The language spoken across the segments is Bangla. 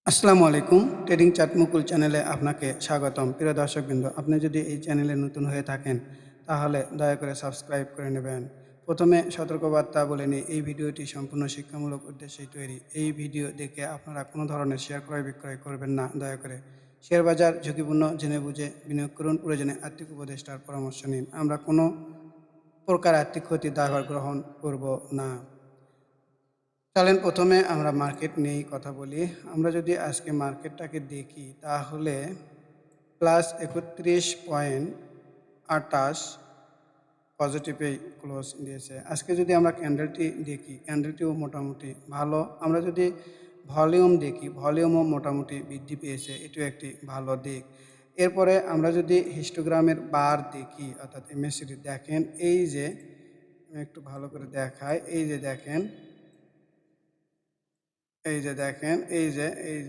আসসালামু আলাইকুম। ট্রেডিং চার্ট মুকুল চ্যানেলে আপনাকে স্বাগতম। প্রিয় দর্শকবৃন্দ, আপনি যদি এই চ্যানেলে নতুন হয়ে থাকেন তাহলে দয়া করে সাবস্ক্রাইব করে নেবেন। প্রথমে সতর্কবার্তা বলে নিই, এই ভিডিওটি সম্পূর্ণ শিক্ষামূলক উদ্দেশ্যেই তৈরি। এই ভিডিও দেখে আপনারা কোনো ধরনের শেয়ার ক্রয় বিক্রয় করবেন না দয়া করে। শেয়ার বাজার ঝুঁকিপূর্ণ, জেনে বুঝে বিনিয়োগ করুন। প্রয়োজনে আর্থিক উপদেষ্টার পরামর্শ নিন। আমরা কোনো প্রকার আর্থিক ক্ষতির দায়ভার গ্রহণ করব না। চলেন প্রথমে আমরা মার্কেট নিয়েই কথা বলি। আমরা যদি আজকে মার্কেটটাকে দেখি তাহলে +31.28 পজিটিভেই ক্লোজ দিয়েছে। আজকে যদি আমরা ক্যান্ডেলটি দেখি, ক্যান্ডেলটিও মোটামুটি ভালো। আমরা যদি ভলিউম দেখি, ভলিউমও মোটামুটি বৃদ্ধি পেয়েছে, এটিও একটি ভালো দিক। এরপরে আমরা যদি হিস্টোগ্রামের বার দেখি, অর্থাৎ এমএসসিডি দেখেন, এই যে আমি একটু ভালো করে দেখাই, এই যে দেখেন, এই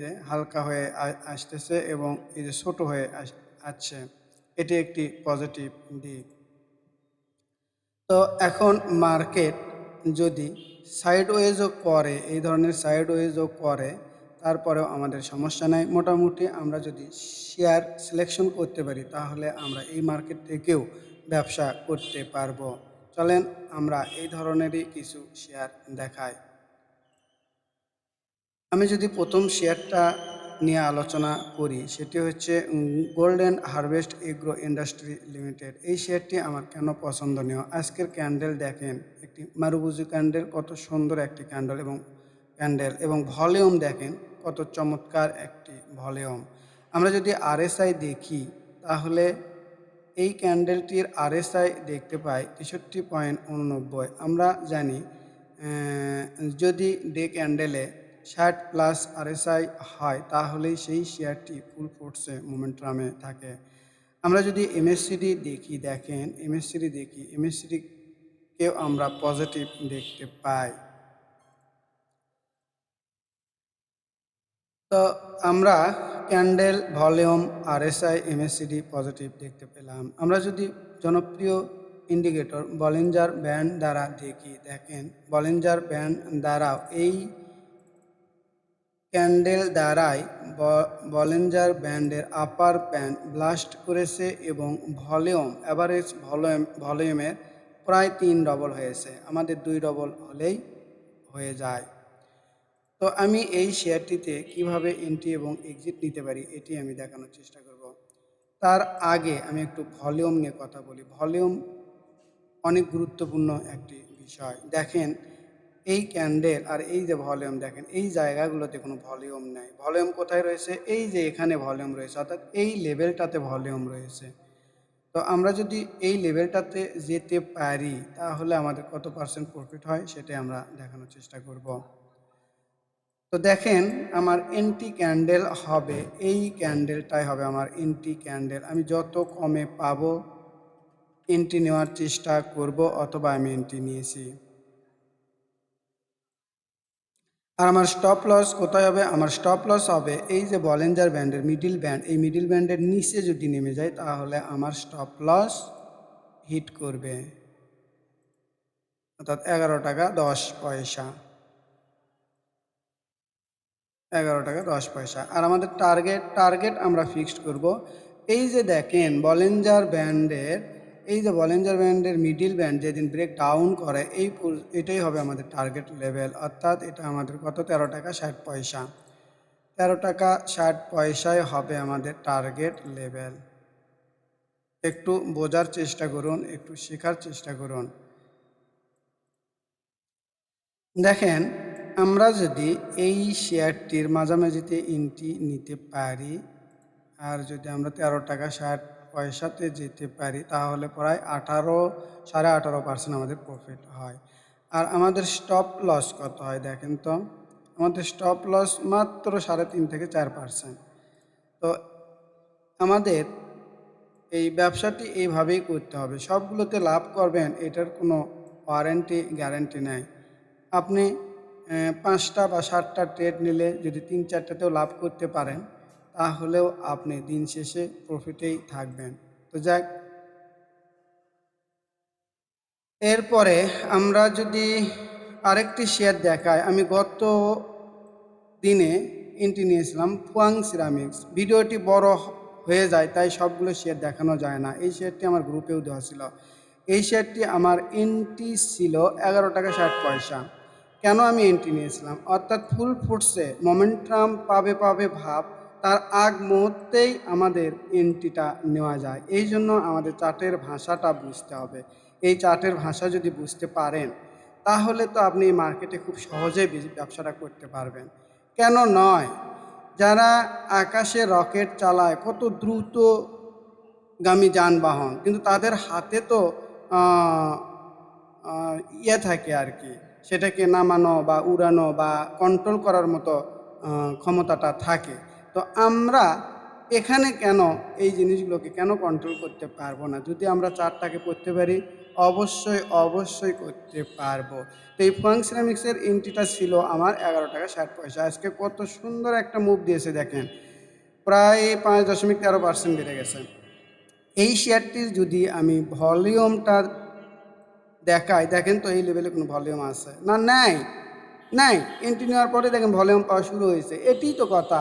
যে হালকা হয়ে আসতেছে এবং এই যে ছোট হয়ে আসছে, এটি একটি পজিটিভ দিক। তো এখন মার্কেট যদি সাইডওয়েজও করে, এই ধরনের সাইডওয়েজও করে, তারপরেও আমাদের সমস্যা নাই। মোটামুটি আমরা যদি শেয়ার সিলেকশন করতে পারি তাহলে আমরা এই মার্কেট থেকেও ব্যবসা করতে পারবো। চলেন আমরা এই ধরনেরই কিছু শেয়ার দেখাই। আমি যদি প্রথম শেয়ারটা নিয়ে আলোচনা করি, সেটি হচ্ছে golden harvest agro industry limited. এই শেয়ারটি আমার কেন পছন্দনীয়, আজকের ক্যান্ডেল দেখেন, একটি মারুবুজু ক্যান্ডেল, কত সুন্দর একটি ক্যান্ডেল এবং ভলিউম দেখেন কত চমৎকার একটি ভলিউম। আমরা যদি আরএসআই দেখি তাহলে এই ক্যান্ডেলটির আরএসআই দেখতে পাই 63.89। আমরা জানি যদি ডে ক্যান্ডেলে 60+ আরএসআই হয় তাহলেই সেই শেয়ারটি ফুল ফোর্সে মোমেন্টামে থাকে। আমরা যদি এমএসসিডি দেখি, দেখেন এমএসসিডিকেও আমরা পজিটিভ দেখতে পাই। তো আমরা candle, volume, RSI, MSCD positive দেখতে পেলাম। আমরা যদি জনপ্রিয় ইন্ডিকেটর বলিঞ্জার ব্যান্ড দ্বারা দেখি, দেখেন বলিঞ্জার ব্যান্ড দ্বারাও এই ক্যান্ডেল দ্বারাই বলিঞ্জার ব্যান্ডের আপার ব্যান্ড ব্লাস্ট করেছে এবং অ্যাভারেজ ভলিউমের প্রায় 3 ডবল হয়েছে। আমাদের 2 ডবল হলেই হয়ে যায়। তো আমি এই শেয়ারটিতে কিভাবে এন্ট্রি এবং এক্সিট নিতে পারি এটি আমি দেখানোর চেষ্টা করব। তার আগে আমি একটু ভলিউম নিয়ে কথা বলি। ভলিউম অনেক গুরুত্বপূর্ণ একটি বিষয়। দেখেন এই ক্যান্ডেল আর এই যে ভলিউম, দেখেন এই জায়গাগুলোতে কোনো ভলিউম নেই। ভলিউম কোথায় রয়েছে? এই যে এখানে ভলিউম রয়েছে, অর্থাৎ এই লেভেলটাতে ভলিউম রয়েছে। তো আমরা যদি এই লেভেলটাতে যেতে পারি তাহলে আমাদের কত পার্সেন্ট প্রফিট হয় সেটাই আমরা দেখানোর চেষ্টা করব। তো দেখেন আমার এন্ট্রি ক্যান্ডেল হবে, এই ক্যান্ডেলটাই হবে আমার এন্ট্রি ক্যান্ডেল। আমি যত কমে পাবো এন্ট্রি নেওয়ার চেষ্টা করব, অথবা আমি এন্ট্রি নিয়েছি। আর আমার স্টপ লস কোথায় হবে? আমার স্টপ লস হবে এই যে বলিঞ্জার ব্যান্ডের মিডিল ব্যান্ড, এই মিডিল ব্যান্ডের নিচে যদি নেমে যায় তাহলে আমার স্টপ লস হিট করবে, অর্থাৎ 11 টাকা 10 পয়সা। 11 টাকা 10 পয়সা। আর আমাদের টার্গেট আমরা ফিক্সড করব এই যে দেখেন বলিঞ্জার ব্যান্ডের মিডিল ব্যান্ড যেদিন ব্রেক ডাউন করে এটাই হবে আমাদের টার্গেট লেভেল, অর্থাৎ এটা আমাদের কত? 13 টাকা 60 পয়সা। 13 টাকা 60 পয়সায় হবে আমাদের টার্গেট লেভেল। একটু বোঝার চেষ্টা করুন, একটু শেখার চেষ্টা করুন। দেখেন আমরা যদি এই শেয়ারটির মাঝামাঝিতে এন্ট্রি নিতে পারি, আর যদি আমরা 13 টাকা 60 পয়সাতে যেতে পারি তাহলে প্রায় 18.5% আমাদের প্রফিট হয়। আর আমাদের স্টপ লস কত হয় দেখেন তো? আমাদের স্টপ লস মাত্র 3.5 থেকে 4%। তো আমাদের এই ব্যবসাটি এইভাবেই করতে হবে। সবগুলোতে লাভ করবেন এটার কোনো গ্যারান্টি নেই। আপনি 5টা বা 7টা ট্রেড নিলে যদি 3-4টাতেও লাভ করতে পারেন তাহলেও আপনি দিন শেষে প্রফিটেই থাকবেন। তো যাক, এরপরে আমরা যদি আরেকটি শেয়ার দেখাই, আমি গত দিনে এন্ট্রি নিয়েছিলাম ফুয়াং সিরামিক্স। ভিডিওটি বড় হয়ে যায় তাই সবগুলো শেয়ার দেখানো যায় না। এই শেয়ারটি আমার গ্রুপেও দেওয়া ছিল। এই শেয়ারটি আমার এন্ট্রি ছিল 11 টাকা 60 পয়সা। কেন আমি এন্ট্রি নিয়েছিলাম? অর্থাৎ ফুল ফুটসে মোমেন্টাম পাবে ভাব, তার আগ মুহূর্তেই আমাদের এন্ট্রিটা নেওয়া যায়। এই জন্য আমাদের চার্টের ভাষাটা বুঝতে হবে। এই চার্টের ভাষা যদি বুঝতে পারেন তাহলে তো আপনি এই মার্কেটে খুব সহজেই ব্যবসাটা করতে পারবেন। কেন নয়? যারা আকাশে রকেট চালায়, কত দ্রুতগামী যানবাহন, কিন্তু তাদের হাতে তো থাকে আর কি, সেটাকে নামানো বা উড়ানো বা কন্ট্রোল করার মতো ক্ষমতাটা থাকে। তো আমরা এখানে কেন এই জিনিসগুলোকে কেন কন্ট্রোল করতে পারবো না? যদি আমরা চার্টটাকে পড়তে পারি অবশ্যই করতে পারবো। তো এই ফুয়াং সিরামিক্সের এন্ট্রিটা ছিল আমার 11 টাকা 60 পয়সা। আজকে কত সুন্দর একটা মুভ দিয়েছে দেখেন, প্রায় 5.13% বেড়ে গেছে। এই শেয়ারটির যদি আমি ভলিউমটা দেখাই, দেখেন তো এই লেভেলে কোনো ভলিউম আছে না? নাই। এন্ট্রি নেওয়ার পরে দেখেন ভলিউম পাওয়া শুরু হয়েছে। এটিই তো কথা,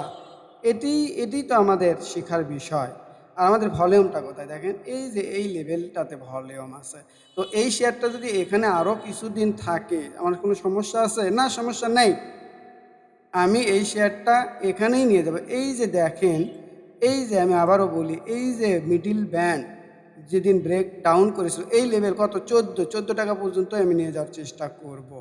এটিই তো আমাদের শেখার বিষয়। আর আমাদের ভলিউমটা কোথায় দেখেন? এই যে এই লেভেলটাতে ভলিউম আছে। তো এই শেয়ারটা যদি এখানে আরও কিছুদিন থাকে, আমার কোনো সমস্যা আছে? না, সমস্যা নেই। আমি এই শেয়ারটা এখানেই নিয়ে যাব। এই যে দেখেন, এই যে আমি আবারও বলি, এই যে মিডল ব্যান্ড যেদিন ব্রেক ডাউন করেছিল, এই লেভেল কত? 14 টাকা পর্যন্ত আমি নিয়ে যাওয়ার চেষ্টা করব।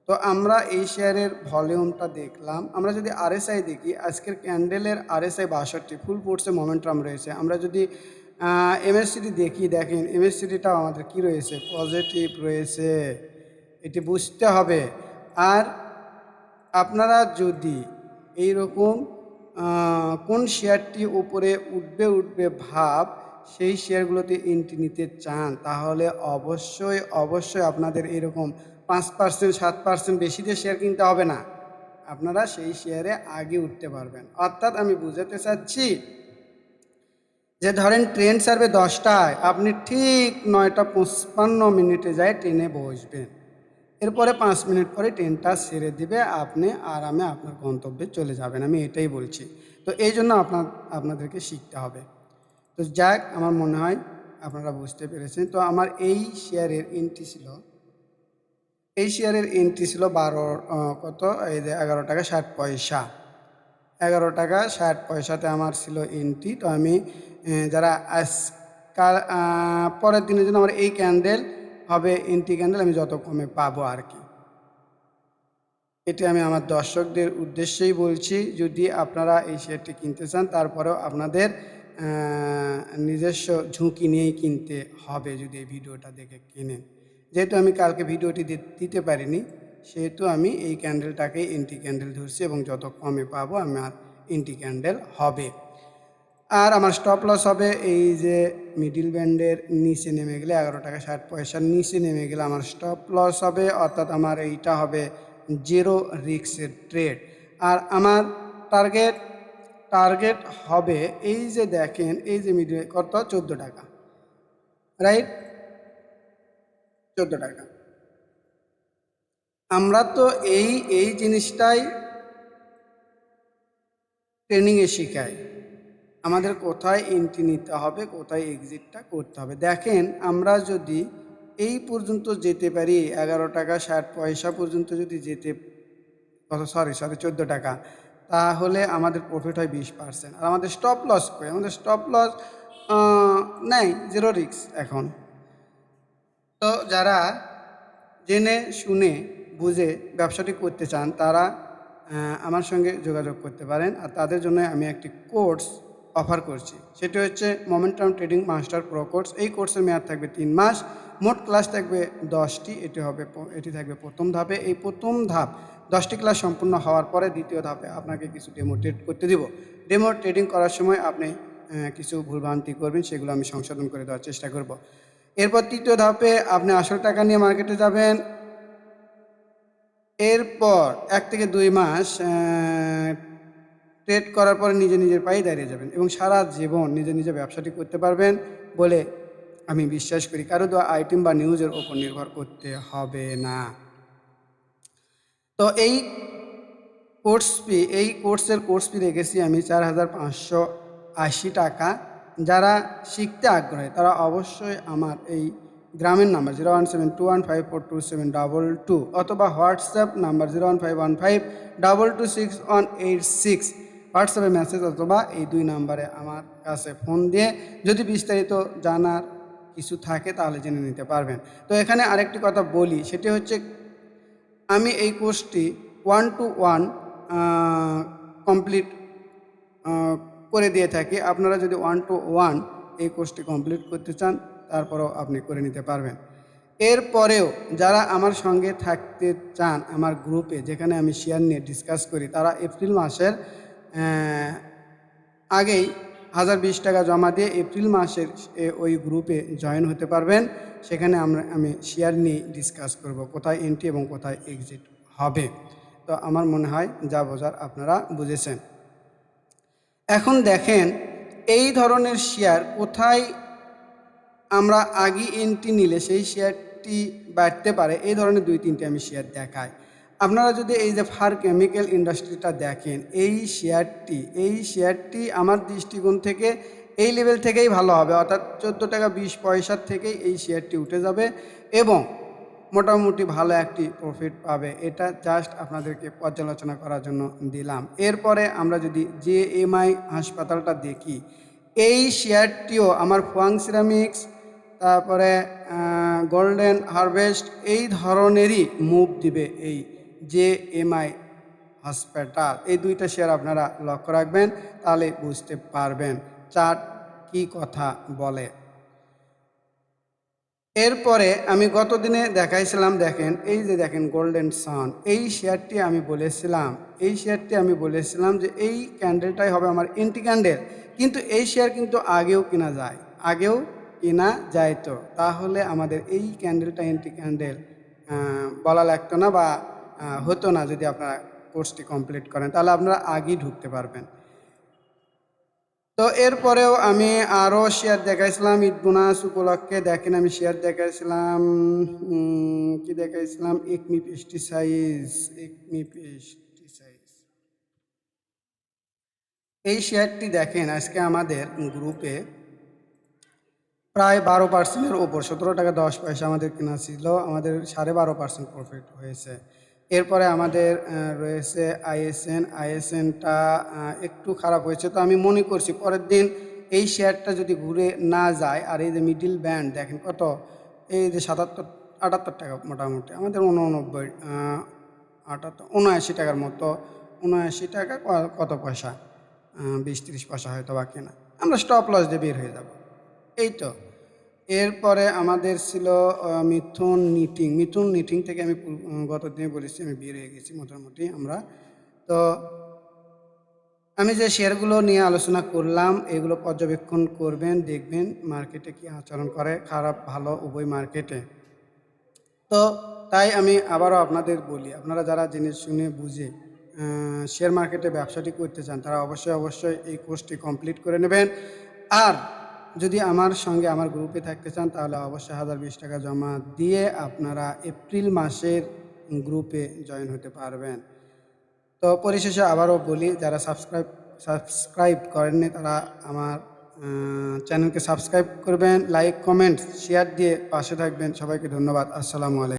তো আমরা এই শেয়ারের ভলিউমটা দেখলাম। আমরা যদি আরএসআই দেখি, আজকের ক্যান্ডেলের আরএসআই 62, ফুল ফোর্সে মোমেন্টাম রয়েছে। আমরা যদি এমএসসিডি দেখি, দেখেন এমএসসিডিটাও আমাদের কি রয়েছে? পজিটিভ রয়েছে। এটি বুঝতে হবে। আর আপনারা যদি এইরকম কোন শেয়ারটি উপরে উঠবে ভাব, সেই শেয়ারগুলোতে এন্ট্রি নিতে চান, তাহলে অবশ্যই আপনাদের এরকম 5%, 7% বেশি দিয়ে শেয়ার কিনতে হবে না। আপনারা সেই শেয়ারে আগে উঠতে পারবেন। অর্থাৎ আমি বুঝাতে চাচ্ছি যে ধরেন ট্রেন ছাড়বে 10টায়, আপনি ঠিক 9টা 55 যায় ট্রেনে বসবেন। এরপরে 5 মিনিট পরে ট্রেনটা ছেড়ে দিবে, আপনি আরামে আপনার গন্তব্যে চলে যাবেন। আমি এটাই বলছি। তো এই জন্য আপনাদেরকে শিখতে হবে। তো যাক, আমার মনে হয় আপনারা বুঝতে পেরেছেন। তো আমার এই শেয়ারের এন্ট্রি ছিল, 12 কত? এই যে 11 টাকা 60 পয়সা। 11 টাকা 60 পয়সাতে আমার ছিল এন্ট্রি। তো আমি যারা আজকাল পরের দিনের জন্য আমার এই ক্যান্ডেল হবে এন্ট্রি ক্যান্ডেল, আমি যত কমে পাবো আর কি। এটি আমি আমার দর্শকদের উদ্দেশ্যেই বলছি। যদি আপনারা এই শেয়ারটি কিনতে চান, তারপরেও আপনাদের নিজস্ব ঝুঁকি নিয়েই কিনতে হবে যদি এই ভিডিওটা দেখে কেনেন। যেহেতু আমি কালকে ভিডিওটি দিতে পারিনি, সেহেতু আমি এই ক্যান্ডেলটাকেই এন্ট্রি ক্যান্ডেল ধরছি এবং যত কমে পাবো আমার এন্ট্রি ক্যান্ডেল হবে। আর আমার স্টপ লস হবে এই যে মিডল ব্যান্ডের নিচে নেমে গেলে, 11 টাকা 60 পয়সার নিচে নেমে গেলে আমার স্টপ লস হবে। অর্থাৎ আমার এইটা হবে জিরো রিস্কের ট্রেড। আর আমার টার্গেট হবে এই যে দেখেন, এই যে মিডল কত? 14 টাকা, রাইট? 14 টাকা। আমরা তো এই জিনিসটাই ট্রেনিংয়ে শিখাই, আমাদের কোথায় এন্ট্রি নিতে হবে, কোথায় এক্সিটটা করতে হবে। দেখেন, আমরা যদি এই পর্যন্ত যেতে পারি, 11 টাকা 60 পয়সা পর্যন্ত যদি যেতে, সরি 14 টাকা, তাহলে আমাদের প্রফিট হয় 20%। আর আমাদের স্টপ লস কই? আমাদের স্টপ লস নেই, জিরো রিস্ক এখন। তো যারা জেনে শুনে বুঝে ব্যবসাটি করতে চান, তারা আমার সঙ্গে যোগাযোগ করতে পারেন। আর তাদের জন্য আমি একটি কোর্স অফার করছি, সেটি হচ্ছে momentum trading master pro course. এই কোর্সের মেয়াদ থাকবে 3 মাস, মোট ক্লাস থাকবে 10টি। এটি থাকবে প্রথম ধাপে। এই প্রথম ধাপ 10টি ক্লাস সম্পূর্ণ হওয়ার পরে দ্বিতীয় ধাপে আপনাকে কিছু ডেমো ট্রেড করতে দিব। ডেমো ট্রেডিং করার সময় আপনি কিছু ভুলভ্রান্তি করবেন, সেগুলো আমি সংশোধন করে দেওয়ার চেষ্টা করব। এরপর তৃতীয় ধাপে আপনি আসল টাকা নিয়ে মার্কেটে যাবেন। এরপর 1 থেকে 2 মাস ট্রেড করার পরে নিজের পায়ে দাঁড়িয়ে যাবেন এবং সারা জীবন নিজে ব্যবসাটি করতে পারবেন বলে আমি বিশ্বাস করি। কারো দেওয়া আইটেম বা নিউজের ওপর নির্ভর করতে হবে না। তো এই কোর্স ফি, এই কোর্স ফি রেখেছি আমি 4,580 টাকা। যারা শিখতে আগ্রহী তারা অবশ্যই আমার এই গ্রামের নাম্বার 017215422722 অথবা হোয়াটসঅ্যাপ নাম্বার 01515226186 হোয়াটসঅ্যাপে মেসেজ অথবা এই 2 নাম্বারে আমার কাছে ফোন দিয়ে যদি বিস্তারিত জানার কিছু থাকে তাহলে জেনে নিতে পারবেন। তো এখানে আরেকটি কথা বলি, সেটি হচ্ছে আমি এই কোর্সটি 1 to 1 কমপ্লিট করে দিয়ে থাকি। আপনারা যদি 1 to 1 এই কোর্সটি কমপ্লিট করতে চান তারপরেও আপনি করে নিতে পারবেন। এরপরেও যারা আমার সঙ্গে থাকতে চান আমার গ্রুপে, যেখানে আমি শেয়ার নিয়ে ডিসকাস করি, তারা এপ্রিল মাসের আগেই 1,020 টাকা জমা দিয়ে এপ্রিল মাসের ওই গ্রুপে জয়েন হতে পারবেন। সেখানে আমি শেয়ার নিয়ে ডিসকাস করব কোথায় এন্ট্রি এবং কোথায় এক্সিট হবে। তো আমার মনে হয় যা বোঝার আপনারা বুঝেছেন। এখন দেখেন এই ধরনের শেয়ার কোথায় আমরা আগে এন্ট্রি নিলে সেই শেয়ারটি বাড়তে পারে, এই ধরনের 2-3টি আমি শেয়ার দেখাই। আপনারা যদি এই যে ফার কেমিক্যাল ইন্ডাস্ট্রিটা দেখেন, এই শেয়ারটি আমার দৃষ্টিকোণ থেকে এই লেভেল থেকেই ভালো হবে, অর্থাৎ 14 টাকা 20 পয়সার থেকেই এই শেয়ারটি উঠে যাবে এবং মোটামুটি ভালো একটি প্রফিট পাবে। এটা জাস্ট আপনাদেরকে পর্যালোচনা করার জন্য দিলাম। এরপরে আমরা যদি জেএমআই হাসপাতালটা দেখি, এই শেয়ারটিও আমার ফুয়াং সিরামিক্স, তারপরে গোল্ডেন হারভেস্ট এই ধরনেরই মুভ দিবে এই জেএমআই হসপিটাল। এই 2টা শেয়ার আপনারা লক্ষ্য রাখবেন, তাহলে বুঝতে পারবেন চার্ট কি কথা বলে। এরপরে আমি গত দিনে দেখাইছিলাম, দেখেন এই যে দেখেন গোল্ডেন সান, এই শেয়ারটি আমি বলেছিলাম যে এই ক্যান্ডেলটাই হবে আমার এন্ট্রি ক্যান্ডেল। কিন্তু এই শেয়ার কিন্তু আগেও কেনা যায়, তো তাহলে আমাদের এই ক্যান্ডেলটা এন্ট্রি ক্যান্ডেল বলা লাগতো না বা হতো না। যদি আপনারা কোর্সটি কমপ্লিট করেন তাহলে আপনারা আগেই ঢুকতে পারবেন। তো এরপরেও আমি আরও শেয়ার দেখাইছিলাম ঈদ বোনাস উপলক্ষে। দেখেন আমি শেয়ার দেখাইছিলাম, একমি পেস্টিসাইড। এই শেয়ারটি দেখেন আজকে আমাদের গ্রুপে প্রায় 12%-এর ওপর, 17 টাকা 10 পয়সা আমাদের কেনা ছিল, আমাদের 12.5% প্রফিট হয়েছে। এরপরে আমাদের রয়েছে আইএসএনটা একটু খারাপ হয়েছে। তো আমি মনে করছি পরের দিন এই শেয়ারটা যদি ঘুরে না যায়, আর এই যে মিডিল ব্যান্ড দেখেন কত, এই যে 78 টাকা মোটামুটি, আমাদের 89 79 টাকার মতো, 79 টাকা কত পয়সা, 20-30 পয়সা হয়তো বা কেনা, আমরা স্টপ লস দিয়ে বের হয়ে যাব। এই তো। এরপরে আমাদের ছিল মিথুন নিটিং থেকে আমি গত দিনে বলেছি আমি বের হয়ে গেছি মোটামুটি আমরা। তো আমি যে শেয়ারগুলো নিয়ে আলোচনা করলাম এগুলো পর্যবেক্ষণ করবেন, দেখবেন মার্কেটে কি আচরণ করে, খারাপ ভালো উভয় মার্কেটে। তো তাই আমি আবারও আপনাদের বলি, আপনারা যারা জেনে শুনে বুঝে শেয়ার মার্কেটে ব্যবসাটি করতে চান তারা অবশ্যই এই কোর্সটি কমপ্লিট করে নেবেন। আর যদি আমার সঙ্গে আমার গ্রুপে থাকতে চান তাহলে অবশ্যই 1,020 টাকা জমা দিয়ে আপনারা এপ্রিল মাসের গ্রুপে জয়েন হতে পারবেন। তো পরিশেষে আবারও বলি, যারা সাবস্ক্রাইব করেননি তারা আমার চ্যানেলকে সাবস্ক্রাইব করবেন, লাইক কমেন্ট শেয়ার দিয়ে পাশে থাকবেন। সবাইকে ধন্যবাদ। আসসালামু আলাইকুম।